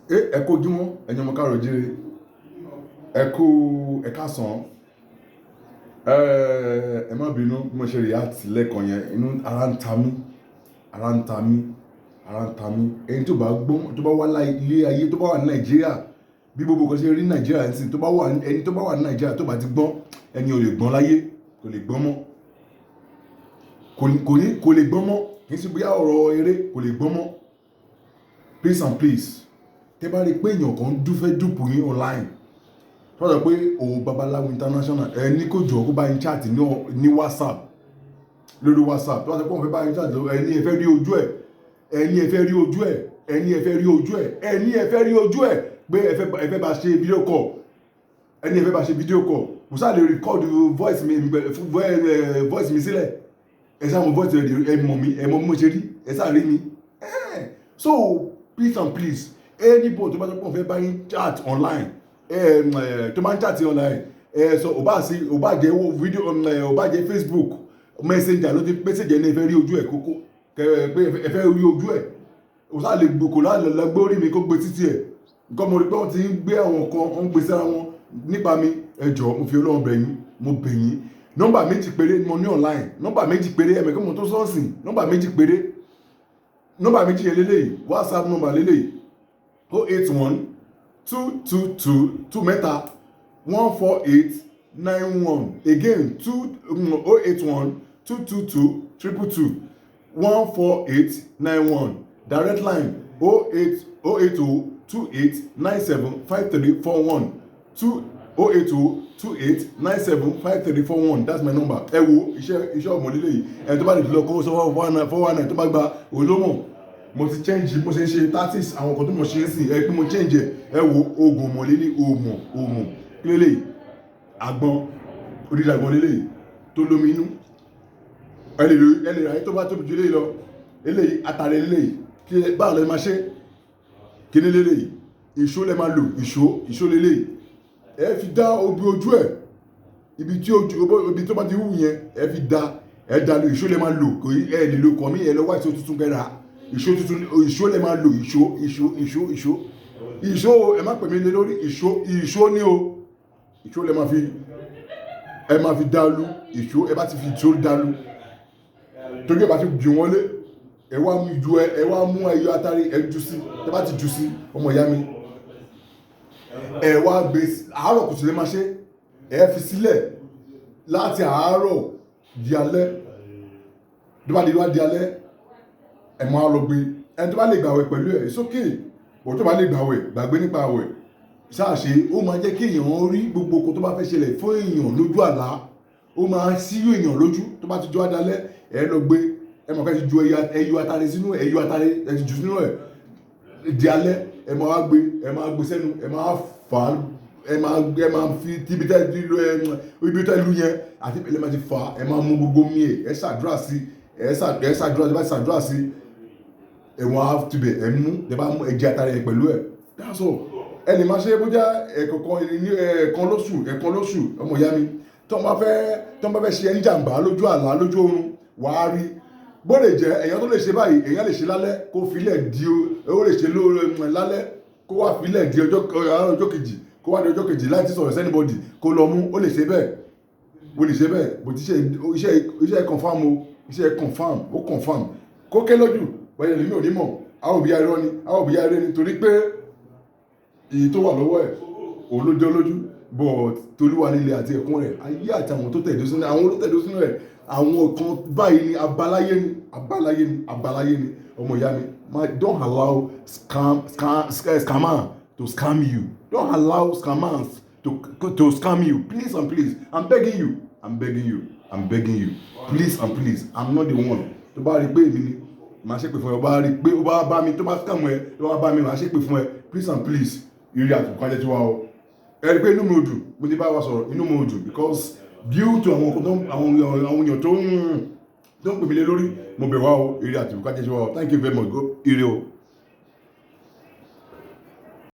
ẹ kú ojúmọ́ ẹ̀yin ọmọ káàárọ̀ jíire ẹ kú ẹ káàsán ẹ má bínú bí mo ṣe react lẹ́ẹ̀kan yẹn inú ara ń ta mí ẹni tó bá gbọ́n tó bá wà ilé ayé tó bá wà ní Nàìjíríà bí gbogbo kan ṣe rí Nàìjíríà ń sìn ẹni tó bá wà ní Nàìjíríà tó bá ti gbọ́n ẹni ò lè gbọ́n láyé kò lè gbọ́n mọ́ kò lè gbọ́n mọ́ kì í ṣe bóyá ọ̀rọ̀ eré kò lè gbọ́n mọ́ please and please tẹ́ bá rí pé èèyàn kan dúfẹ́ dùpù yín online tọ́jọ́ pé òun babaláwo international ẹni kò jọ kó bá yín chat ní WhatsApp lórí WhatsApp tọ́jọ́ pé òun fẹ́ bá yín chat ẹni ẹ fẹ́ rí ojú ẹ̀ ẹni ẹ fẹ́ rí ojú ẹ̀ ẹni ẹ fẹ́ rí ojú ẹ̀ ẹni ẹ fẹ́ rí ojú ẹ̀ pé ẹ fẹ́ bá ṣe fídíò call ẹni ẹ fẹ́ bá ṣe fídíò call mo sáà lè record voice mi sílẹ̀ ẹ sáà mo voice ẹ mọ̀ mi ẹ mọ̀ bí mo ṣe rí ẹ sáà rí mi so please and please anybody tó bá tó pọ̀ fẹ́ bá yín chat online tó máa ń chat online so ò bá jẹ́ fídíò ò bá jẹ́ Facebook messenger ló ti message ẹni ẹ fẹ́ rí ojú ẹ̀ kókó pé ẹ fẹ́ rí ojú ẹ̀ ò sáà lè gbòkò lágbó orí mi kó gbé títí ẹ̀ nǹkan mo rí pé wọ́n ti ń gbé àwọn kan wọ́n ń gbé sára wọn nípa mi ẹ jọ̀ọ́ mo fi Ọlọ́run bẹ̀ yín mo bẹ̀ yín nọ́mbà méjì péré ni mo ní online nọ́mbà méjì péré ẹ̀mẹ̀kẹ́ mo tó sọ́ọ̀sì nọ́mbà méjì péré nọ́mbà méjì yẹn lélẹ́yìí WhatsApp nọ́mbà lélẹ́yìí 081 222 2 mẹ́ta 14891 again 081 222 222 14891 direct line 080 28975341 08028975341 that's my number. ẹ wo iṣẹ́ ọmọlélẹ yìí ẹ tó bá lè lọ kó sọ 419 tó bá gba olómọ mo ti change mo ṣe ń ṣe tactics àwọn kan tó mo ṣe ń sìn ẹ pé mo change ẹ wo oògùn ọmọlélẹ òmò kílélẹ àgbọn odidi àgbọn lélẹ tó lómi inú ẹ lè ra yín tó bá tóbi ju eléyìí lọ eléyìí àtàrẹ eléyìí kí báwo lẹ máa ṣe kí ní lélẹ ìṣó lẹ máa lò ìṣó lélẹ ẹ fi dá obi ojú ẹ ibi tó bá ti wù yẹn ẹ fi dá ẹ dá lò ìṣó lẹ máa lò kò ẹ lè lo kàn mí ẹ lọ wá ìṣó tuntun kẹra ìṣó lẹ máa lò ìṣó ẹ má pè mí lé lórí ìṣó ní o ìṣó lẹ máa fi dálú ìṣó ẹ bá ti fi ìṣó dálú torí ẹ bá ti jù wọ́n lé ẹ wá mú ẹyọ atari ẹ jù sí ẹ bá ti jù sí ọmọ ìyá mi ẹ wá gbé àárọ̀ kùtù lè máa ṣe ẹ fi sílẹ̀ láti àárọ̀ di alẹ́ tó bá di alẹ́ ẹ máa lọ gbé ẹni tó bá lè gbàwẹ̀ pẹ̀lú ẹ̀ it's okay òun tó bá lè gbàwẹ̀ gbàgbé nípa àwẹ̀ ṣáàṣe ó máa jẹ́ kí èèyàn rí gbogbo nǹkan tó bá fẹ́ ṣẹlẹ̀ fún èèyàn lójú àlá ó máa síyú èèyàn lójú tó bá ti jọ adalẹ́ ẹ lọ gbé ẹ máa fẹ́ ti ju ẹyọ atare sínú ẹ ti jù sínú ẹ di alẹ́ ẹ máa gbé sẹ́nu ẹ máa fà á ẹ máa fi ibi tẹ́ lu yẹn àti ẹ máa ti fà á ẹ máa mú gbogbo mi ẹ ṣàdúrà sí ẹ ṣàdúrà sí ẹ̀wọ̀n á tibẹ̀ ẹ mú ẹ bá mú ẹjẹ atare ẹ pẹ̀lú ẹ that's all ẹ lè máa ṣe bójá ẹ̀ẹ̀kan lóṣù ọmọ ìyá mi tó ń bá fẹ́ ṣe ẹni jàǹbá lójú àlá lójú oorun wàá rí bó lè jẹ́ èèyàn tó lè ṣe báyìí èèyàn lè ṣe lálẹ́ kó filẹ̀ di ó lè ṣe lálẹ́ kó wá filẹ̀ di ọjọ́ kejì kó wá di ọjọ́ kejì láì tí sọ̀rọ̀ sẹ́nibọ̀dì kó lọ mú ó lè ṣe bẹ́ẹ̀ bó ti iṣẹ́ confam o iṣẹ́ confam kó ké lójú wẹ́yẹ lèmi ò ní mọ̀ àwọn òbí irọ́ ni torí pé èyí tó wà lọ́wọ́ ẹ̀ òun ló jẹ́ lójú bọ̀ tolúwa nílé àti ẹ̀kún rẹ̀ ayé àti àwọn tó tẹ̀dó sínú àwọn olótẹ̀dó sínú rẹ̀ àwọn kan báyìí ni abáláyé ni ọmọ ìyá mi don't allow scammer to scam you don't allow scammers to scam you please and please I'm begging you please and please I'm not the one tó bá rí pé èmi ni màá ṣépè fún ẹ ó bá rí pé ó bá bá mi tó bá scam ẹ tó bá bá mi màá ṣépè fún ẹ please and please ìrírí àtùkọ́ ajẹ́ tí wá o ẹ rí pé inú mi ò dùn mo ti bá wa sọ̀rọ̀ inú mi ò dùn because due to àwọn èèyàn tó ń pè mí lé lórí mo bẹ̀ wá o ìrírí àtùkọ́ ajẹ́ tí wá o thank you very much go ire o.